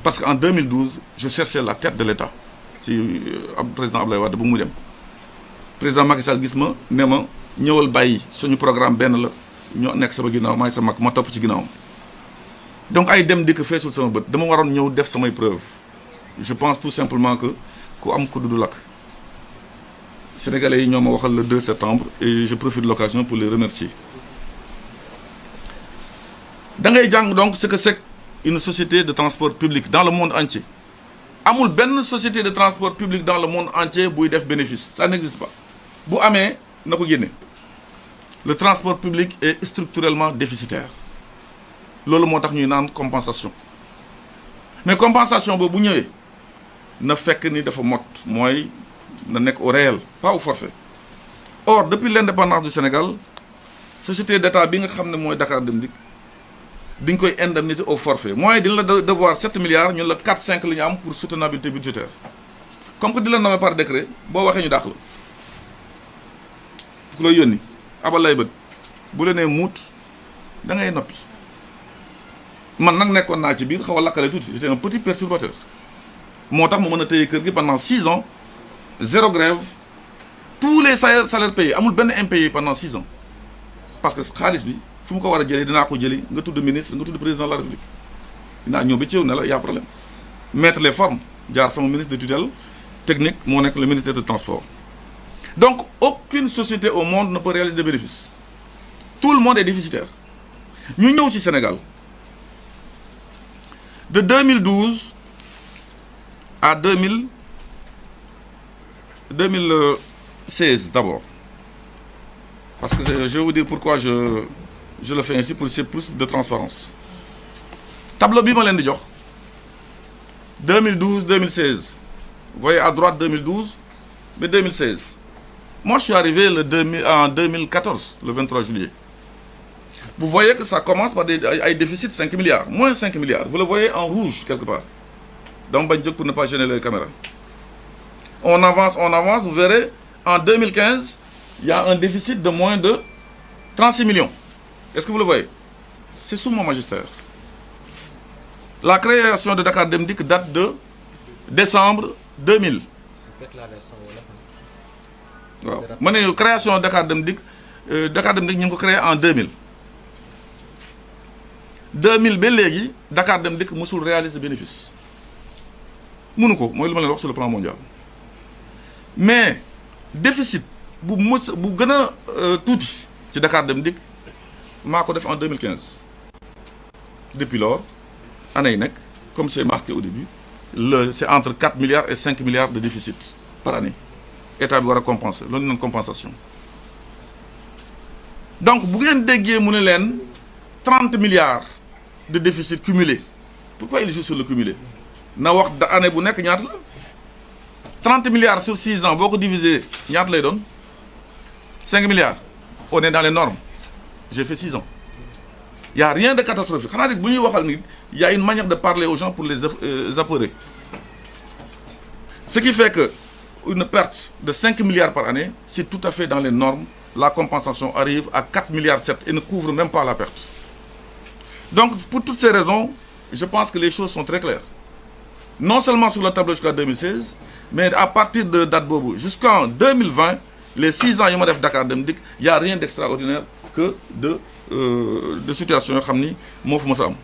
Parce qu'en 2012 je cherchais la tête de l'État si président Abdoulaye Wade bu mu dem président Macky Sall gis ma ne ma ñëwal bàyyi suñu programme benn la ñoo nekk sama ginnaaw maay sa mag ma topp ci ginnaawam donc ay dem dikk feesul sama bët dama waroon ñëw def samay preuve je pense tout simplement que ku am ku du lakk sénégalais yi ñoo ma waxal le 2 septembre et je profite de l'occasion pour les remercier da ngay jàng donc ce que c'est une société de transport public dans le monde entier amul benn société de transport public dans le monde entier buy def bénéfice ça n'existe pas bu amee na ko génne le transport public est structurellement déficitaire loolu moo tax ñuy naan compensation mais compensation boobu bu ñëwee na fekk ni dafa mot mooy na nekk au réel pas au forfait or depuis l'indépendance du Sénégal société d'État bi nga xam ne mooy Dakar Dem Dikk di nga koy indemniser au forfait mooy dina la devoir 7 milliards ñun la 4-5 la ñu am pour soutenabilité budgétaire comme que di la nommé par décret boo waxee ñu dàq la ku la yónni abal lay bët bu la nee muut da ngay noppi man nag nekkoon naa ci biir xaw a lakkale tuuti j'étais un petit perturbateur moo tax mu mën a téye kër gi pendant 6 ans zéro grève tous les salaires payés amul benn impayé pendant 6 ans parce que xaalis bi fu mu ko war a jëlee dinaa ko jëli nga tudd ministre nga tudd président de la République dinaa ñëw ba ci yow ne la y a problème mettre les formes jaar sama ministre de tutelle technique moo nekk le ministère des Transports donc aucune société au monde ne peut réaliser des bénéfices tout le monde est déficitaire ñu ñëw ci Sénégal de 2012 à 2016 d'abord parce que je vais vous dire pourquoi je le fais ainsi pour c'est plus de transparence tableau bi ma leen di jox 2012 2016 vous voyez à droite 2012 mais 2016 moi je suis arrivé en 2014 le 23 juillet vous voyez que ça commence par ay déficit 5 milliards moins 5 milliards vous le voyez en rouge quelque part dama bañ jóg pour ne pas gêner les caméras on avance vous verrez en 2015 il y a un déficit de moins de 36 millions est-ce que vous le voyez c'est sous mon magistère la création de Dakar Dem Dikk date de décembre 2000 waaw ma ne création Dakar Dem Dikk ñu ngi ko créé en 2000 ba léegi Dakar Dem Dikk musul réaliser bénéfice mënu ko mooy lu ma leen wax sur le plan mondial mais déficit bu gën a tuuti ci Dakar Dem Dikk maa ko def en 2015 depuis lors année yi nekk comme c'est marqué au début c'est entre 4 milliards et 5 milliards de déficit par année état bi war a compenser loolu ñu naan compensation donc bu ngeen déggee mu ne leen 30 milliards de déficit cumulé pourquoi il joue sur le cumulé na wax da année bu nekk ñaata la 30 milliards sur 6 ans boo ko diviser ñaata lay doon 5 milliards on est dans les normes j'ai fait 6 ans il y a rien de catastrophique xanaa rek bu ñuy waxal nit il y a une manière de parler aux gens pour les apeurer ce qui fait que une perte de 5 milliards par année c'est tout à fait dans les normes la compensation arrive à 4 milliards 7 et ne couvre même pas la perte donc pour toutes ces raisons je pense que les choses sont très claires non seulement sur le tableau jusqu'à 2016 mais à partir de date boobu jusqu'en 2020 les 6 ans yi ma def Dakar Dem Dikk il y a rien d'extraordinaire que de situation yoo xam ni moo fu ma sa am